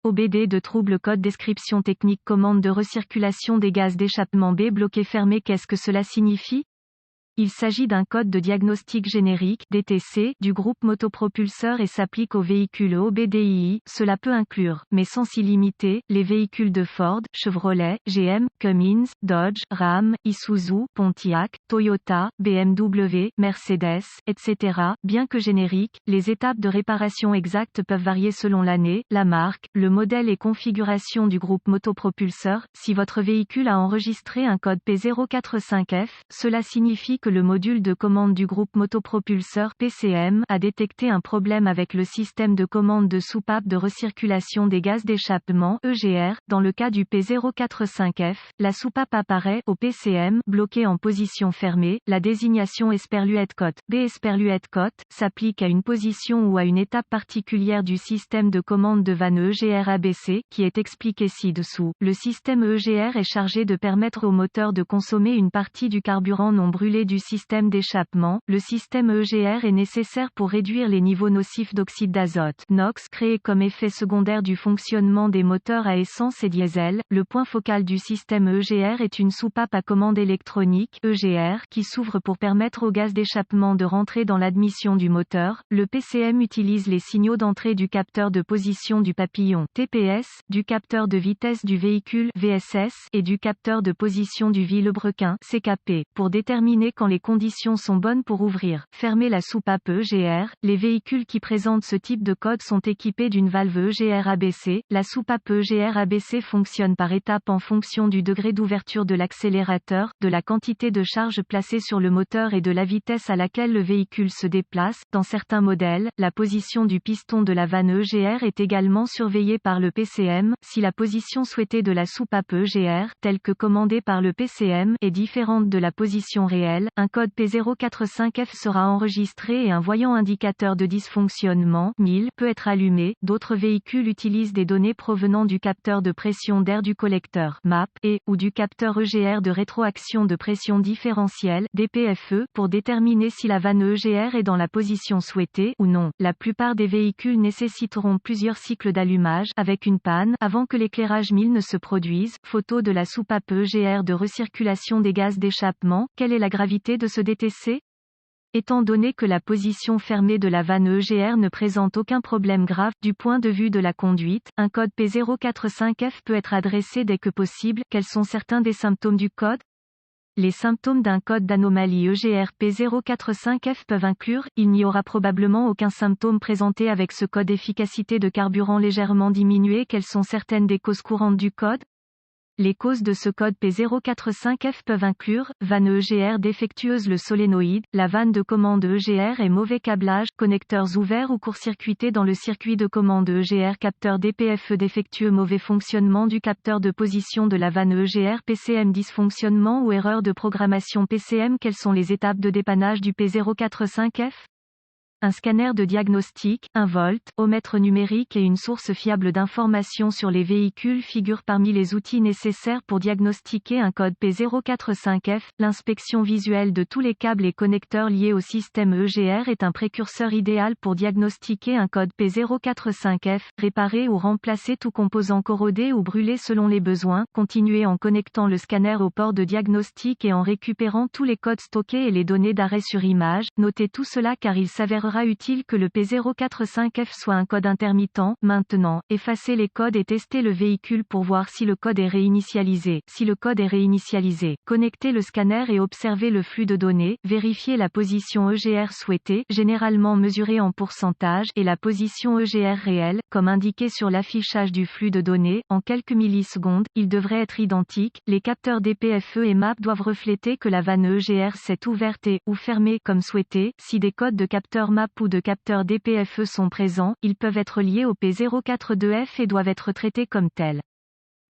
OBD de trouble code description technique commande de recirculation des gaz d'échappement B bloqué fermé. Qu'est-ce que cela signifie? Il s'agit d'un code de diagnostic générique (DTC) du groupe motopropulseur et s'applique aux véhicules OBDII. Cela peut inclure, mais sans s'y limiter, les véhicules de Ford, Chevrolet, GM, Cummins, Dodge, Ram, Isuzu, Pontiac, Toyota, BMW, Mercedes, etc. Bien que génériques, les étapes de réparation exactes peuvent varier selon l'année, la marque, le modèle et configuration du groupe motopropulseur. Si votre véhicule a enregistré un code P045F, cela signifie que le module de commande du groupe motopropulseur PCM a détecté un problème avec le système de commande de soupape de recirculation des gaz d'échappement EGR. Dans le cas du P045F, la soupape apparaît au PCM bloquée en position fermée. La désignation Esperluette-Cote B Esperluette-Cote s'applique à une position ou à une étape particulière du système de commande de vanne EGR ABC, qui est expliqué ci-dessous. Le système EGR est chargé de permettre au moteur de consommer une partie du carburant non brûlé du système d'échappement. Le système EGR est nécessaire pour réduire les niveaux nocifs d'oxyde d'azote NOx créés comme effet secondaire du fonctionnement des moteurs à essence et diesel. Le point focal du système EGR est une soupape à commande électronique EGR qui s'ouvre pour permettre au gaz d'échappement de rentrer dans l'admission du moteur. Le PCM utilise les signaux d'entrée du capteur de position du papillon TPS, du capteur de vitesse du véhicule VSS et du capteur de position du vilebrequin CKP pour déterminer quand les conditions sont bonnes pour ouvrir, fermer la soupape EGR. Les véhicules qui présentent ce type de code sont équipés d'une valve EGR ABC. La soupape EGR ABC fonctionne par étapes en fonction du degré d'ouverture de l'accélérateur, de la quantité de charge placée sur le moteur et de la vitesse à laquelle le véhicule se déplace. Dans certains modèles, la position du piston de la vanne EGR est également surveillée par le PCM. Si la position souhaitée de la soupape EGR, telle que commandée par le PCM, est différente de la position réelle, un code P045F sera enregistré et un voyant indicateur de dysfonctionnement 1000 peut être allumé. D'autres véhicules utilisent des données provenant du capteur de pression d'air du collecteur MAP et ou du capteur EGR de rétroaction de pression différentielle DPFE pour déterminer si la vanne EGR est dans la position souhaitée ou non. La plupart des véhicules nécessiteront plusieurs cycles d'allumage avec une panne avant que l'éclairage 1000 ne se produise. Photo de la soupape EGR de recirculation des gaz d'échappement. Quelle est la gravité de ce DTC? Étant donné que la position fermée de la vanne EGR ne présente aucun problème grave, du point de vue de la conduite, un code P045F peut être adressé dès que possible. Quels sont certains des symptômes du code? Les symptômes d'un code d'anomalie EGR P045F peuvent inclure, il n'y aura probablement aucun symptôme présenté avec ce code efficacité de carburant légèrement diminuée. Quelles sont certaines des causes courantes du code? Les causes de ce code P045F peuvent inclure, vanne EGR défectueuse, le solénoïde, la vanne de commande EGR et mauvais câblage, connecteurs ouverts ou court-circuités dans le circuit de commande EGR, capteur DPFE défectueux, mauvais fonctionnement du capteur de position de la vanne EGR, PCM dysfonctionnement ou erreur de programmation PCM. Quelles sont les étapes de dépannage du P045F? Un scanner de diagnostic, un voltomètre numérique et une source fiable d'informations sur les véhicules figurent parmi les outils nécessaires pour diagnostiquer un code P045F. L'inspection visuelle de tous les câbles et connecteurs liés au système EGR est un précurseur idéal pour diagnostiquer un code P045F. Réparer ou remplacer tout composant corrodé ou brûlé selon les besoins. Continuez en connectant le scanner au port de diagnostic et en récupérant tous les codes stockés et les données d'arrêt sur image. Notez tout cela car il s'avère utile que le P045F soit un code intermittent. Maintenant, effacez les codes et testez le véhicule pour voir si le code est réinitialisé. Si le code est réinitialisé, connectez le scanner et observez le flux de données. Vérifiez la position EGR souhaitée, généralement mesurée en pourcentage, et la position EGR réelle, comme indiqué sur l'affichage du flux de données. En quelques millisecondes, ils devraient être identiques. Les capteurs DPFE et MAP doivent refléter que la vanne EGR s'est ouverte et ou fermée comme souhaité. Si des codes de capteurs MAP ou de capteurs DPFE sont présents, ils peuvent être liés au P042F et doivent être traités comme tels.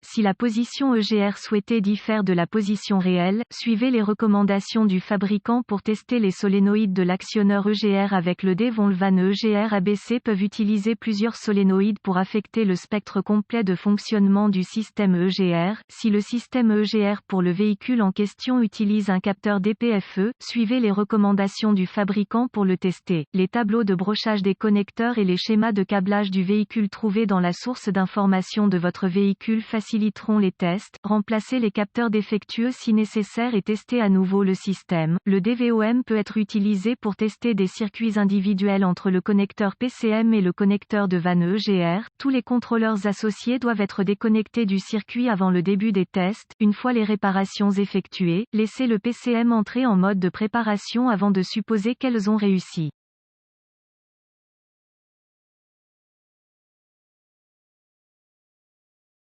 Si la position EGR souhaitée diffère de la position réelle, suivez les recommandations du fabricant pour tester les solénoïdes de l'actionneur EGR avec le Devon-Levin. EGR ABC peuvent utiliser plusieurs solénoïdes pour affecter le spectre complet de fonctionnement du système EGR. Si le système EGR pour le véhicule en question utilise un capteur DPFE, suivez les recommandations du fabricant pour le tester. Les tableaux de brochage des connecteurs et les schémas de câblage du véhicule trouvés dans la source d'information de votre véhicule faciliteront les tests. Remplacez les capteurs défectueux si nécessaire et testez à nouveau le système. Le DVOM peut être utilisé pour tester des circuits individuels entre le connecteur PCM et le connecteur de vanne EGR. Tous les contrôleurs associés doivent être déconnectés du circuit avant le début des tests. Une fois les réparations effectuées, laissez le PCM entrer en mode de préparation avant de supposer qu'elles ont réussi.